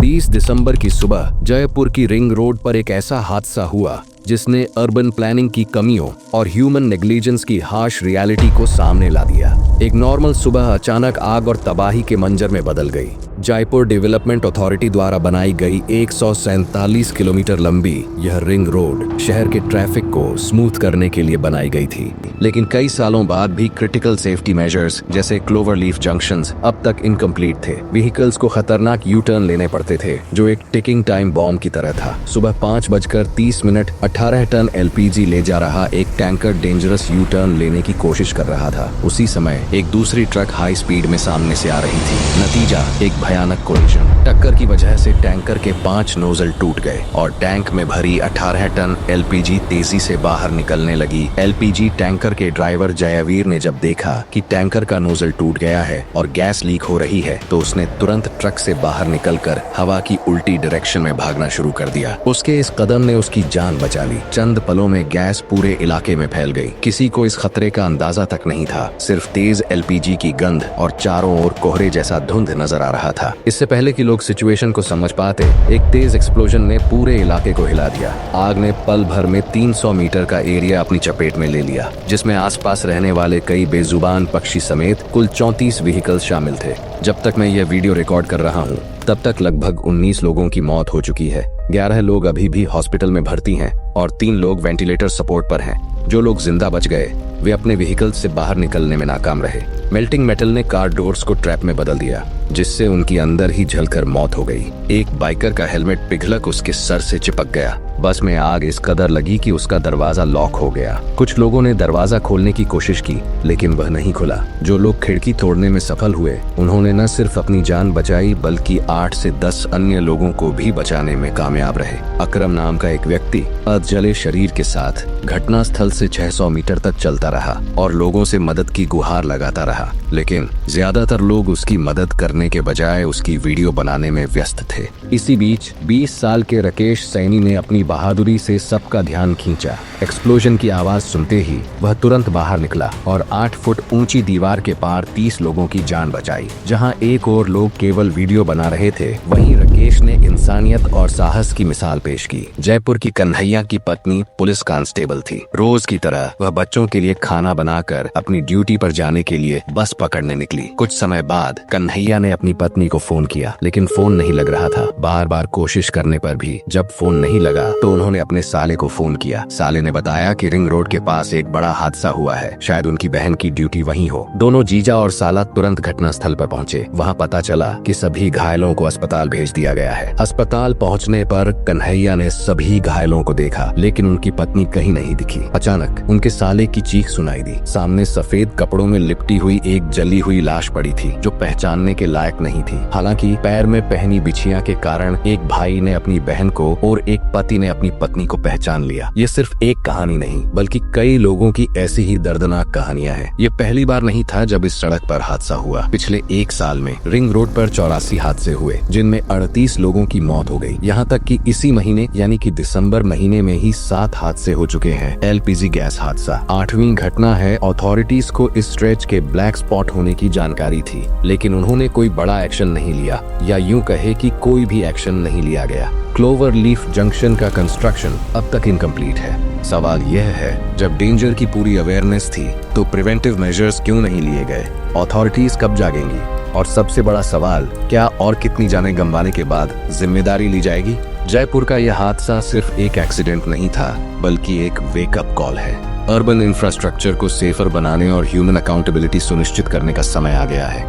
20 दिसंबर की सुबह जयपुर की रिंग रोड पर एक ऐसा हादसा हुआ जिसने अर्बन प्लानिंग की कमियों और ह्यूमन नेग्लिजेंस की हार्श रियलिटी को सामने ला दिया। एक नॉर्मल सुबह अचानक आग और तबाही के मंजर में बदल गई। जयपुर डेवलपमेंट अथॉरिटी द्वारा बनाई गई 147 किलोमीटर लंबी यह रिंग रोड शहर के ट्रैफिक को स्मूथ करने के लिए बनाई गई थी, लेकिन कई सालों बाद भी क्रिटिकल सेफ्टी मेजर्स जैसे क्लोवर लीफ जंक्शंस अब तक इनकम्प्लीट थे। व्हीकल्स को खतरनाक यू टर्न लेने पड़ते थे जो एक टिकिंग टाइम बॉम्ब की तरह था। सुबह 5:30 18 टन एलपीजी ले जा रहा एक टैंकर डेंजरस यू टर्न लेने की कोशिश कर रहा था। उसी समय एक दूसरी ट्रक हाई स्पीड में सामने से आ रही थी। नतीजा एक भयानक कोलिजन। टक्कर की वजह से टैंकर के 5 नोजल टूट गए और टैंक में भरी 18 टन एलपीजी तेजी से बाहर निकलने लगी। एलपीजी टैंकर के ड्राइवर जयवीर ने जब देखा कि टैंकर का नोजल टूट गया है और गैस लीक हो रही है तो उसने तुरंत ट्रक से बाहर निकलकर हवा की उल्टी डायरेक्शन में भागना शुरू कर दिया। उसके इस कदम ने उसकी जान बचा ली। चंद पलों में गैस पूरे इलाके में फैल गई। किसी को इस खतरे का अंदाजा तक नहीं था, सिर्फ तेज एलपीजी की गंध और चारों ओर कोहरे जैसा धुंध नजर आ रहा था। इससे पहले कि लोग सिचुएशन को समझ पाते, एक तेज एक्सप्लोजन ने पूरे इलाके को हिला दिया। आग ने पल भर में 300 मीटर का एरिया अपनी चपेट में ले लिया, जिसमें आसपास रहने वाले कई बेजुबान पक्षी समेत कुल 34 व्हीकल्स शामिल थे। जब तक मैं यह वीडियो रिकॉर्ड कर रहा हूँ तब तक लगभग 19 लोगों की मौत हो चुकी है। 11 लोग अभी भी हॉस्पिटल में भर्ती हैं और 3 लोग वेंटिलेटर सपोर्ट पर हैं। जो लोग जिंदा बच गए वे अपने व्हीकल से बाहर निकलने में नाकाम रहे। मेल्टिंग मेटल ने कार डोर्स को ट्रैप में बदल दिया, जिससे उनकी अंदर ही जलकर मौत हो गई। एक बाइकर का हेलमेट पिघलक उसके सर से चिपक गया। बस में आग इस कदर लगी कि उसका दरवाजा लॉक हो गया। कुछ लोगों ने दरवाजा खोलने की कोशिश की, लेकिन वह नहीं खुला। जो लोग खिड़की तोड़ने में सफल हुए उन्होंने न सिर्फ अपनी जान बचाई बल्कि 8 से 10 अन्य लोगों को भी बचाने में कामयाब रहे। अकरम नाम का एक व्यक्ति अधजले शरीर के साथ घटनास्थल से 600 मीटर तक चलता रहा और लोगों से मदद की गुहार लगाता रहा, लेकिन ज्यादातर लोग उसकी मदद करने के बजाय उसकी वीडियो बनाने में व्यस्त थे। इसी बीच 20 साल के राकेश सैनी ने अपनी बहादुरी से सबका ध्यान खींचा। एक्सप्लोजन की आवाज सुनते ही वह तुरंत बाहर निकला और 8 फुट ऊंची दीवार के पार 30 लोगों की जान बचाई। जहां एक और लोग केवल वीडियो बना रहे थे, वहीं राकेश ने इंसानियत और साहस की मिसाल पेश की। जयपुर की कन्हैया की पत्नी पुलिस कांस्टेबल थी। रोज की तरह वह बच्चों के लिए खाना बनाकर अपनी ड्यूटी पर जाने के लिए बस पकड़ने निकली। कुछ समय बाद कन्हैया ने अपनी पत्नी को फोन किया, लेकिन फोन नहीं लग रहा था। बार बार कोशिश करने पर भी जब फोन नहीं लगा तो उन्होंने अपने साले को फोन किया। साले ने बताया कि रिंग रोड के पास एक बड़ा हादसा हुआ है, शायद उनकी बहन की ड्यूटी वहीं हो। दोनों जीजा और साला तुरंत घटनास्थल पर पहुंचे। वहां पता चला कि सभी घायलों को अस्पताल भेज दिया गया है। अस्पताल पहुंचने पर कन्हैया ने सभी घायलों को देखा, लेकिन उनकी पत्नी कहीं नहीं दिखी। अचानक उनके साले की चीख सुनाई दी। सामने सफेद कपड़ों में लिपटी हुई एक जली हुई लाश पड़ी थी जो पहचानने के लायक नहीं थी। हालांकि पैर में पहनी बिछिया के कारण एक भाई ने अपनी बहन को और एक पति ने अपनी पत्नी को पहचान लिया। ये सिर्फ एक कहानी नहीं बल्कि कई लोगों की ऐसी ही दर्दनाक कहानियां हैं। ये पहली बार नहीं था जब इस सड़क पर हादसा हुआ। पिछले 1 साल में रिंग रोड पर 84 हादसे हुए, जिनमें 38 लोगों की मौत हो गई। यहाँ तक कि इसी महीने यानी कि दिसंबर महीने में ही 7 हादसे हो चुके हैं। एलपीजी गैस हादसा 8वीं घटना है। अथॉरिटीज को इस स्ट्रेच के ब्लैक स्पॉट होने की जानकारी थी, लेकिन उन्होंने कोई बड़ा एक्शन नहीं लिया, या यूं कहे कि कोई भी एक्शन नहीं लिया गया। क्लोवर लीफ जंक्शन का कंस्ट्रक्शन अब तक इनकम्प्लीट है। सवाल यह है, जब डेंजर की पूरी अवेयरनेस थी तो प्रिवेंटिव मेजर्स क्यों नहीं लिए गए? अथॉरिटीज कब जागेंगी? और सबसे बड़ा सवाल, क्या और कितनी जानें गंवाने के बाद जिम्मेदारी ली जाएगी? जयपुर का यह हादसा सिर्फ एक एक्सीडेंट नहीं था बल्कि एक वेकअप कॉल है। अर्बन इंफ्रास्ट्रक्चर को सेफर बनाने और ह्यूमन अकाउंटेबिलिटी सुनिश्चित करने का समय आ गया है।